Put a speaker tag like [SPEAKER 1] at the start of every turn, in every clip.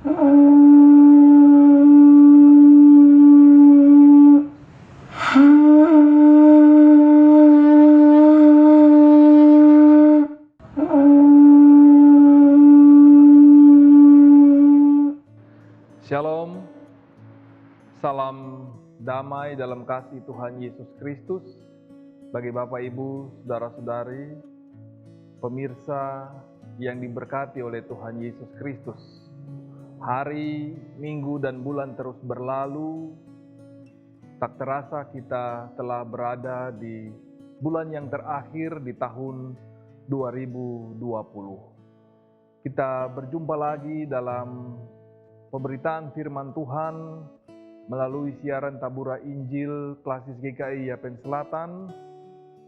[SPEAKER 1] Shalom, salam damai dalam kasih Tuhan Yesus Kristus bagi Bapak, Ibu, Saudara-saudari, pemirsa yang diberkati oleh Tuhan Yesus Kristus. Hari, minggu, dan bulan terus berlalu, tak terasa kita telah berada di bulan yang terakhir di tahun 2020. Kita berjumpa lagi dalam pemberitaan firman Tuhan melalui siaran Tabura Injil Klasis GKI Yapen Selatan,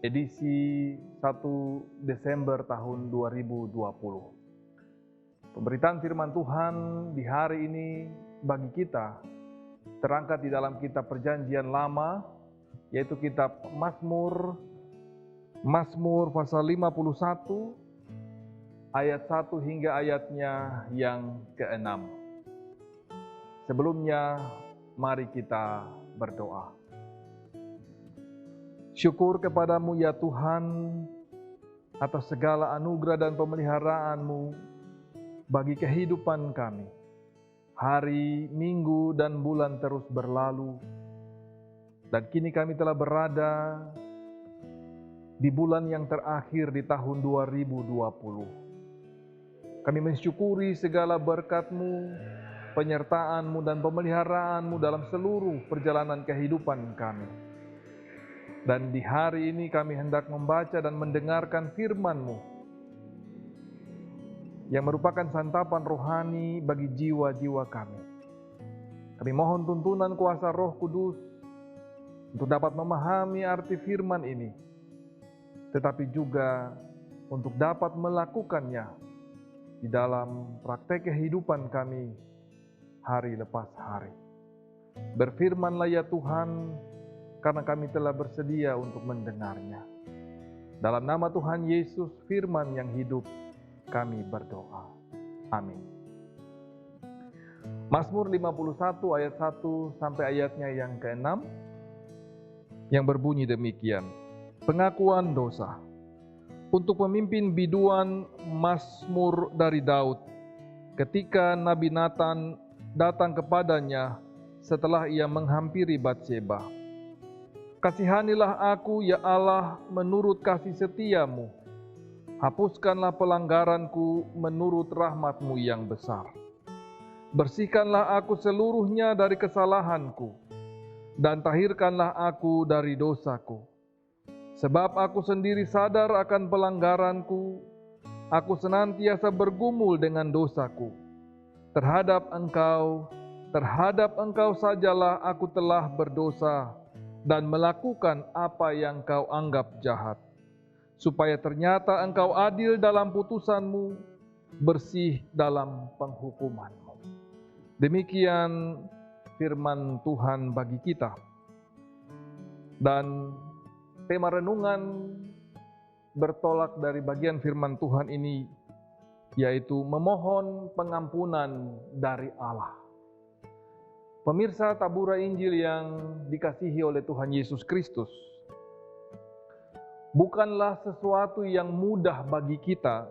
[SPEAKER 1] edisi 1 Desember tahun 2020. Pemberitaan firman Tuhan di hari ini bagi kita terangkat di dalam kitab Perjanjian Lama, yaitu kitab Mazmur pasal 51, ayat 1 hingga ayatnya yang ke-6. Sebelumnya, mari kita berdoa. Syukur kepadamu ya Tuhan atas segala anugerah dan pemeliharaan-Mu bagi kehidupan kami. Hari, minggu, dan bulan terus berlalu, dan kini kami telah berada di bulan yang terakhir di tahun 2020. Kami mensyukuri segala berkat-Mu, penyertaan-Mu dan pemeliharaan-Mu dalam seluruh perjalanan kehidupan kami. Dan di hari ini kami hendak membaca dan mendengarkan firman-Mu yang merupakan santapan rohani bagi jiwa-jiwa kami. Kami mohon tuntunan kuasa Roh Kudus untuk dapat memahami arti firman ini, tetapi juga untuk dapat melakukannya di dalam praktek kehidupan kami hari lepas hari. Berfirmanlah ya Tuhan, karena kami telah bersedia untuk mendengarnya. Dalam nama Tuhan Yesus, firman yang hidup, kami berdoa. Amin. Mazmur 51 ayat 1 sampai ayatnya yang ke-6, yang berbunyi demikian. Pengakuan dosa. Untuk pemimpin biduan Mazmur dari Daud, ketika Nabi Natan datang kepadanya setelah ia menghampiri Batseba. Kasihanilah aku ya Allah menurut kasih setia-Mu. Hapuskanlah pelanggaranku menurut rahmat-Mu yang besar. Bersihkanlah aku seluruhnya dari kesalahanku, dan tahirkanlah aku dari dosaku. Sebab aku sendiri sadar akan pelanggaranku, aku senantiasa bergumul dengan dosaku. Terhadap engkau sajalah aku telah berdosa dan melakukan apa yang kau anggap jahat. Supaya ternyata engkau adil dalam putusan-Mu, bersih dalam penghukuman-Mu. Demikian firman Tuhan bagi kita. Dan tema renungan bertolak dari bagian firman Tuhan ini, yaitu memohon pengampunan dari Allah. Pemirsa Tabura Injil yang dikasihi oleh Tuhan Yesus Kristus, bukanlah sesuatu yang mudah bagi kita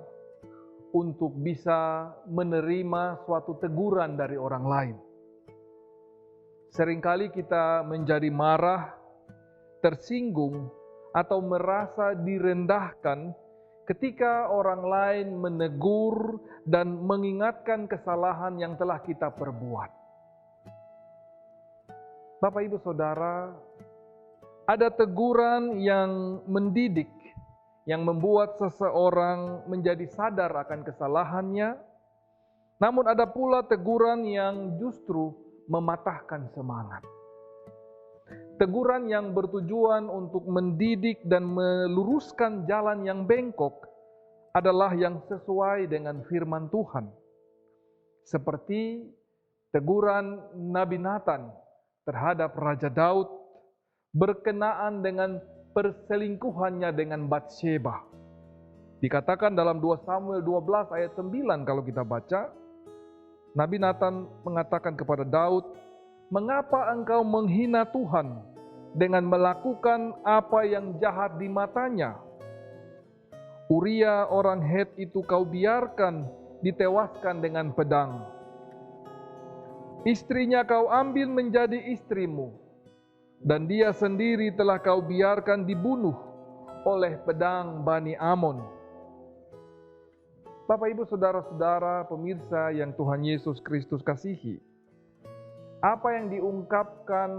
[SPEAKER 1] untuk bisa menerima suatu teguran dari orang lain. Seringkali kita menjadi marah, tersinggung, atau merasa direndahkan ketika orang lain menegur dan mengingatkan kesalahan yang telah kita perbuat. Bapak, Ibu, Saudara, ada teguran yang mendidik, yang membuat seseorang menjadi sadar akan kesalahannya. Namun ada pula teguran yang justru mematahkan semangat. Teguran yang bertujuan untuk mendidik dan meluruskan jalan yang bengkok adalah yang sesuai dengan firman Tuhan. Seperti teguran Nabi Natan terhadap Raja Daud berkenaan dengan perselingkuhannya dengan Batseba. Dikatakan dalam 2 Samuel 12 ayat 9 kalau kita baca, Nabi Nathan mengatakan kepada Daud, "Mengapa engkau menghina Tuhan dengan melakukan apa yang jahat di matanya? Uria orang Het itu kau biarkan ditewaskan dengan pedang. Istrinya kau ambil menjadi istrimu, dan dia sendiri telah kau biarkan dibunuh oleh pedang Bani Amon." Bapak, Ibu, Saudara-saudara, pemirsa yang Tuhan Yesus Kristus kasihi, apa yang diungkapkan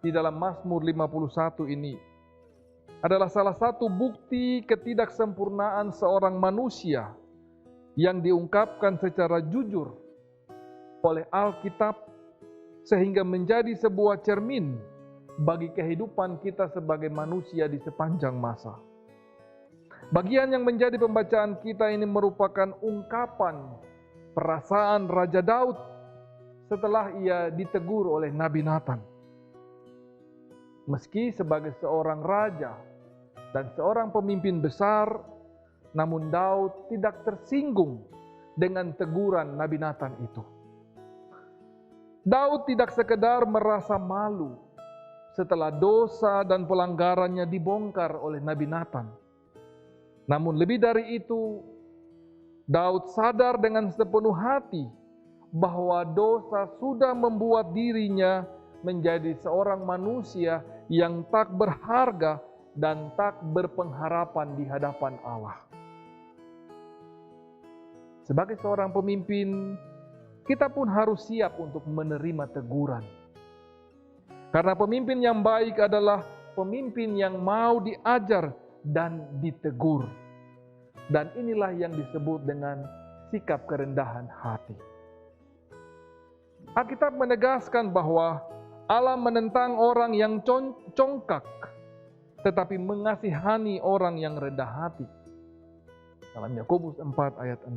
[SPEAKER 1] di dalam Mazmur 51 ini adalah salah satu bukti ketidaksempurnaan seorang manusia yang diungkapkan secara jujur oleh Alkitab, sehingga menjadi sebuah cermin bagi kehidupan kita sebagai manusia di sepanjang masa. Bagian yang menjadi pembacaan kita ini merupakan ungkapan perasaan Raja Daud setelah ia ditegur oleh Nabi Nathan. Meski sebagai seorang raja dan seorang pemimpin besar, namun Daud tidak tersinggung dengan teguran Nabi Nathan itu. Daud tidak sekedar merasa malu setelah dosa dan pelanggarannya dibongkar oleh Nabi Nathan. Namun lebih dari itu, Daud sadar dengan sepenuh hati bahwa dosa sudah membuat dirinya menjadi seorang manusia yang tak berharga dan tak berpengharapan di hadapan Allah. Sebagai seorang pemimpin, kita pun harus siap untuk menerima teguran. Karena pemimpin yang baik adalah pemimpin yang mau diajar dan ditegur. Dan inilah yang disebut dengan sikap kerendahan hati. Alkitab menegaskan bahwa Allah menentang orang yang congkak, tetapi mengasihani orang yang rendah hati. Dalam Yakobus 4 ayat 6.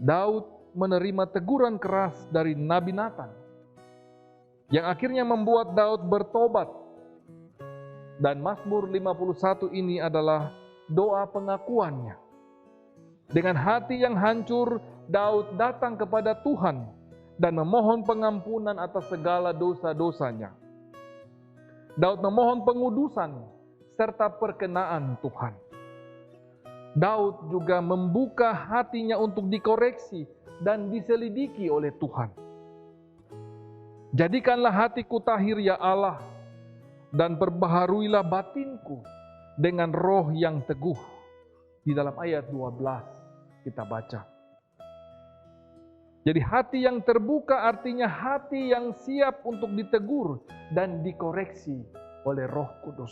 [SPEAKER 1] Daud menerima teguran keras dari Nabi Nathan, yang akhirnya membuat Daud bertobat. Dan Mazmur 51 ini adalah doa pengakuannya. Dengan hati yang hancur, Daud datang kepada Tuhan dan memohon pengampunan atas segala dosa-dosanya. Daud memohon pengudusan serta perkenaan Tuhan. Daud juga membuka hatinya untuk dikoreksi dan diselidiki oleh Tuhan. Jadikanlah hatiku tahir ya Allah, dan perbaharuilah batinku dengan roh yang teguh. Di dalam ayat 12 kita baca. Jadi hati yang terbuka artinya hati yang siap untuk ditegur dan dikoreksi oleh Roh Kudus.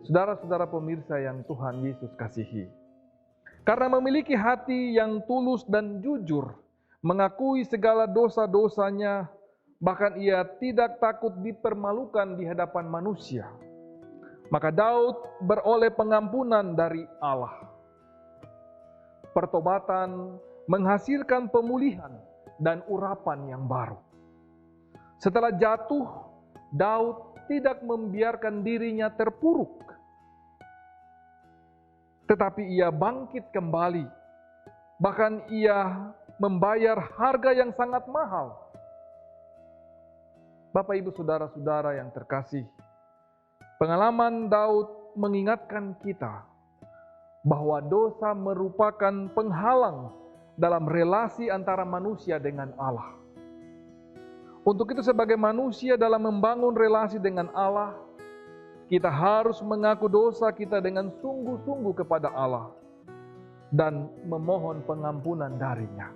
[SPEAKER 1] Saudara-saudara pemirsa yang Tuhan Yesus kasihi, karena memiliki hati yang tulus dan jujur, mengakui segala dosa-dosanya, bahkan ia tidak takut dipermalukan di hadapan manusia, maka Daud beroleh pengampunan dari Allah. Pertobatan menghasilkan pemulihan dan urapan yang baru. Setelah jatuh, Daud tidak membiarkan dirinya terpuruk, tetapi ia bangkit kembali. Bahkan ia membayar harga yang sangat mahal. Bapak, Ibu, Saudara-saudara yang terkasih, pengalaman Daud mengingatkan kita bahwa dosa merupakan penghalang dalam relasi antara manusia dengan Allah. Untuk itu, sebagai manusia dalam membangun relasi dengan Allah, kita harus mengaku dosa kita dengan sungguh-sungguh kepada Allah dan memohon pengampunan darinya.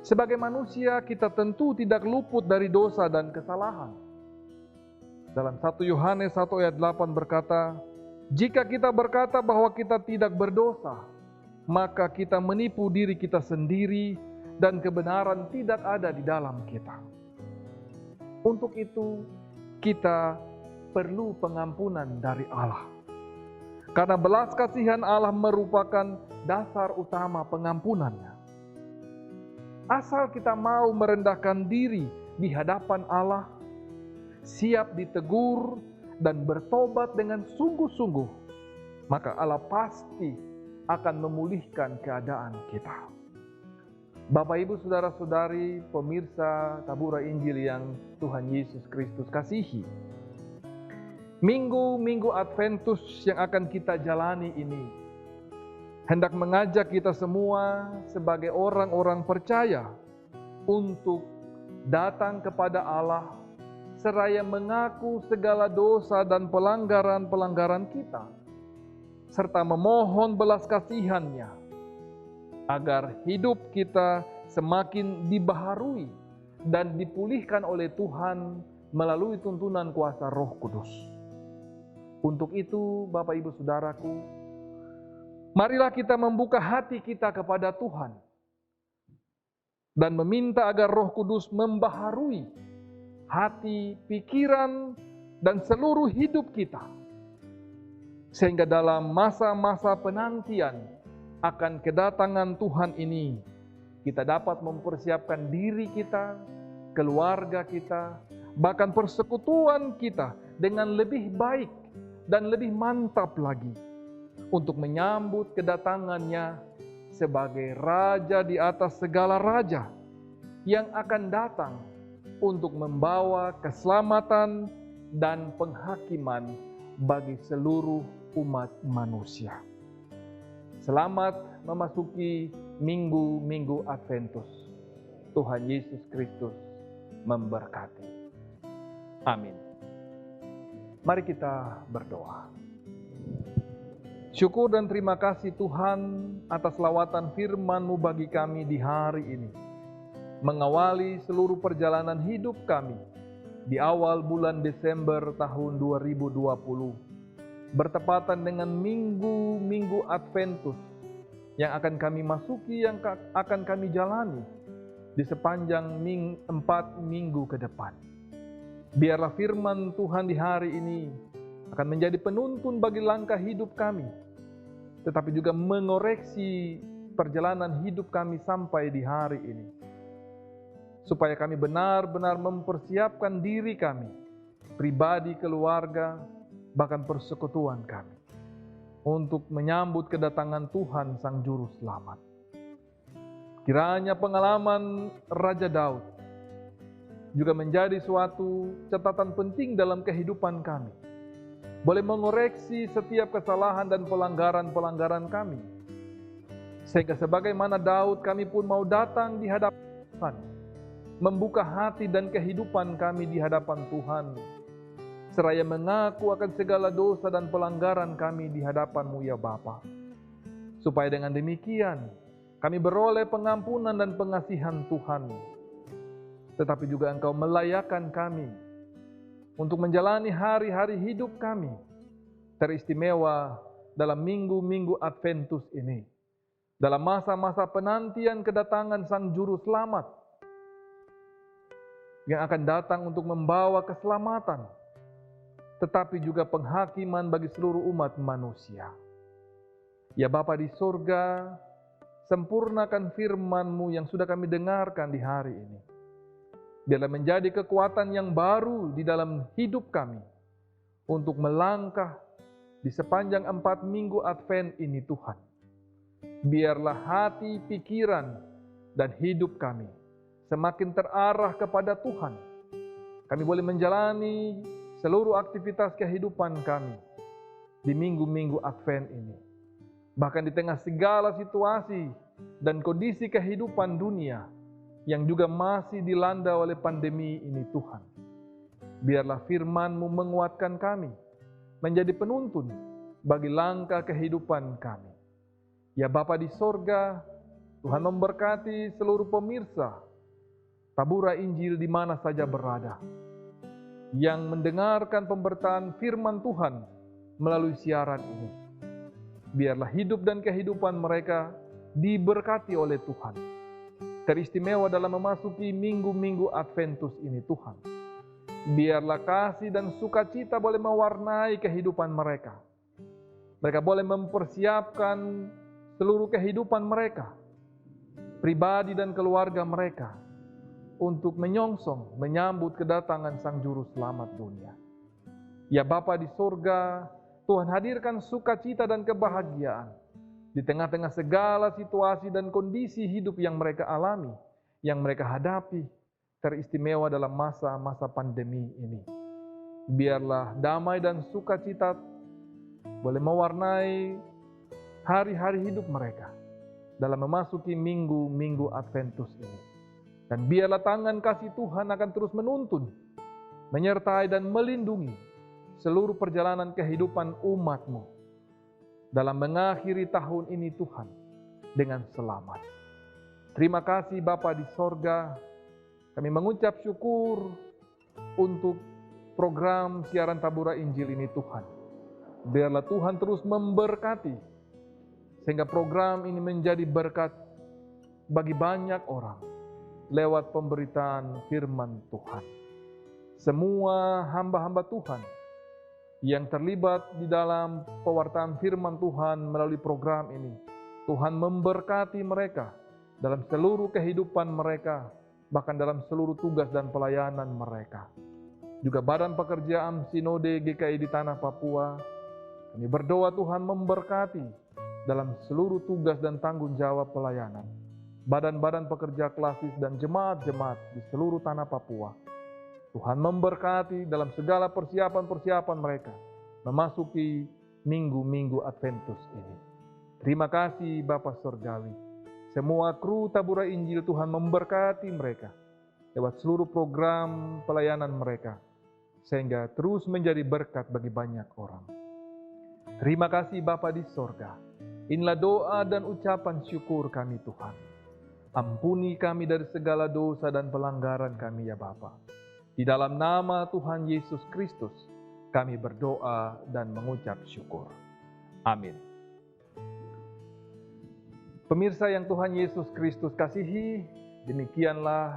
[SPEAKER 1] Sebagai manusia, kita tentu tidak luput dari dosa dan kesalahan. Dalam 1 Yohanes 1 ayat 8 berkata, "Jika kita berkata bahwa kita tidak berdosa, maka kita menipu diri kita sendiri dan kebenaran tidak ada di dalam kita." Untuk itu, kita perlu pengampunan dari Allah. Karena belas kasihan Allah merupakan dasar utama pengampunannya. Asal kita mau merendahkan diri di hadapan Allah, siap ditegur dan bertobat dengan sungguh-sungguh, maka Allah pasti akan memulihkan keadaan kita. Bapak, Ibu, Saudara-saudari, pemirsa Tabura Injil yang Tuhan Yesus Kristus kasihi. Minggu-minggu Adventus yang akan kita jalani ini hendak mengajak kita semua sebagai orang-orang percaya untuk datang kepada Allah seraya mengaku segala dosa dan pelanggaran-pelanggaran kita, serta memohon belas kasihan-Nya agar hidup kita semakin dibaharui dan dipulihkan oleh Tuhan melalui tuntunan kuasa Roh Kudus. Untuk itu, Bapak, Ibu, Saudaraku, marilah kita membuka hati kita kepada Tuhan dan meminta agar Roh Kudus membaharui hati, pikiran, dan seluruh hidup kita, sehingga dalam masa-masa penantian akan kedatangan Tuhan ini, kita dapat mempersiapkan diri kita, keluarga kita, bahkan persekutuan kita dengan lebih baik dan lebih mantap lagi untuk menyambut kedatangannya sebagai Raja di atas segala raja yang akan datang untuk membawa keselamatan dan penghakiman bagi seluruh umat manusia. Selamat memasuki minggu-minggu Adventus. Tuhan Yesus Kristus memberkati. Amin. Mari kita berdoa. Syukur dan terima kasih Tuhan atas lawatan firman-Mu bagi kami di hari ini, mengawali seluruh perjalanan hidup kami di awal bulan Desember tahun 2020, bertepatan dengan minggu-minggu Adventus yang akan kami masuki, yang akan kami jalani di sepanjang 4 minggu ke depan. Biarlah firman Tuhan di hari ini akan menjadi penuntun bagi langkah hidup kami, tetapi juga mengoreksi perjalanan hidup kami sampai di hari ini, supaya kami benar-benar mempersiapkan diri kami, pribadi, keluarga, bahkan persekutuan kami, untuk menyambut kedatangan Tuhan Sang Juru Selamat. Kiranya pengalaman Raja Daud juga menjadi suatu catatan penting dalam kehidupan kami, boleh mengoreksi setiap kesalahan dan pelanggaran-pelanggaran kami, sehingga sebagaimana Daud, kami pun mau datang di hadapan Tuhan, membuka hati dan kehidupan kami di hadapan Tuhan, seraya mengaku akan segala dosa dan pelanggaran kami di hadapan-Mu ya Bapa, supaya dengan demikian kami beroleh pengampunan dan pengasihan Tuhan, tetapi juga Engkau melayakkan kami untuk menjalani hari-hari hidup kami teristimewa dalam minggu-minggu Adventus ini, dalam masa-masa penantian kedatangan Sang Juru Selamat yang akan datang untuk membawa keselamatan, tetapi juga penghakiman bagi seluruh umat manusia. Ya Bapa di surga, sempurnakan firman-Mu yang sudah kami dengarkan di hari ini. Biarlah menjadi kekuatan yang baru di dalam hidup kami untuk melangkah di sepanjang 4 minggu Advent ini Tuhan. Biarlah hati, pikiran, dan hidup kami semakin terarah kepada Tuhan. Kami boleh menjalani seluruh aktivitas kehidupan kami di minggu-minggu Advent ini. Bahkan di tengah segala situasi dan kondisi kehidupan dunia yang juga masih dilanda oleh pandemi ini Tuhan. Biarlah firman-Mu menguatkan kami, menjadi penuntun bagi langkah kehidupan kami. Ya Bapa di sorga, Tuhan memberkati seluruh pemirsa Tabura Injil di mana saja berada, yang mendengarkan pemberitaan firman Tuhan melalui siaran ini. Biarlah hidup dan kehidupan mereka diberkati oleh Tuhan, teristimewa dalam memasuki minggu-minggu Adventus ini Tuhan. Biarlah kasih dan sukacita boleh mewarnai kehidupan mereka. Mereka boleh mempersiapkan seluruh kehidupan mereka, pribadi dan keluarga mereka, untuk menyongsong, menyambut kedatangan Sang Juru Selamat dunia. Ya Bapa di surga, Tuhan hadirkan sukacita dan kebahagiaan di tengah-tengah segala situasi dan kondisi hidup yang mereka alami, yang mereka hadapi, teristimewa dalam masa-masa pandemi ini. Biarlah damai dan sukacita boleh mewarnai hari-hari hidup mereka dalam memasuki minggu-minggu Adventus ini. Dan biarlah tangan kasih Tuhan akan terus menuntun, menyertai dan melindungi seluruh perjalanan kehidupan umat-Mu dalam mengakhiri tahun ini Tuhan dengan selamat. Terima kasih Bapa di sorga, kami mengucap syukur untuk program siaran Tabura Injil ini Tuhan. Biarlah Tuhan terus memberkati, sehingga program ini menjadi berkat bagi banyak orang lewat pemberitaan firman Tuhan. Semua hamba-hamba Tuhan yang terlibat di dalam pewartaan firman Tuhan melalui program ini, Tuhan memberkati mereka dalam seluruh kehidupan mereka, bahkan dalam seluruh tugas dan pelayanan mereka. Juga Badan Pekerjaan Sinode GKI di Tanah Papua, kami berdoa Tuhan memberkati dalam seluruh tugas dan tanggung jawab pelayanan, badan-badan pekerja klasis dan jemaat-jemaat di seluruh Tanah Papua. Tuhan memberkati dalam segala persiapan-persiapan mereka memasuki minggu-minggu Adventus ini. Terima kasih Bapa Surgawi. Semua kru Tabura Injil Tuhan memberkati mereka lewat seluruh program pelayanan mereka, sehingga terus menjadi berkat bagi banyak orang. Terima kasih Bapa di sorga. Inilah doa dan ucapan syukur kami Tuhan. Ampuni kami dari segala dosa dan pelanggaran kami ya Bapa. Di dalam nama Tuhan Yesus Kristus, kami berdoa dan mengucap syukur. Amin. Pemirsa yang Tuhan Yesus Kristus kasihi, demikianlah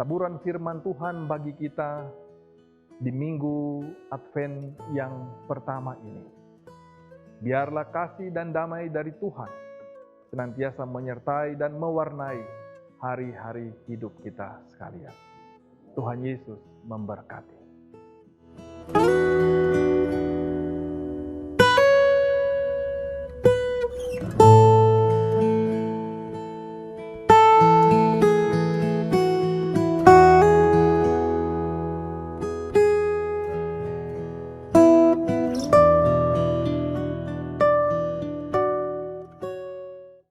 [SPEAKER 1] taburan firman Tuhan bagi kita di minggu Advent yang pertama ini. Biarlah kasih dan damai dari Tuhan senantiasa menyertai dan mewarnai hari-hari hidup kita sekalian. Tuhan Yesus memberkati.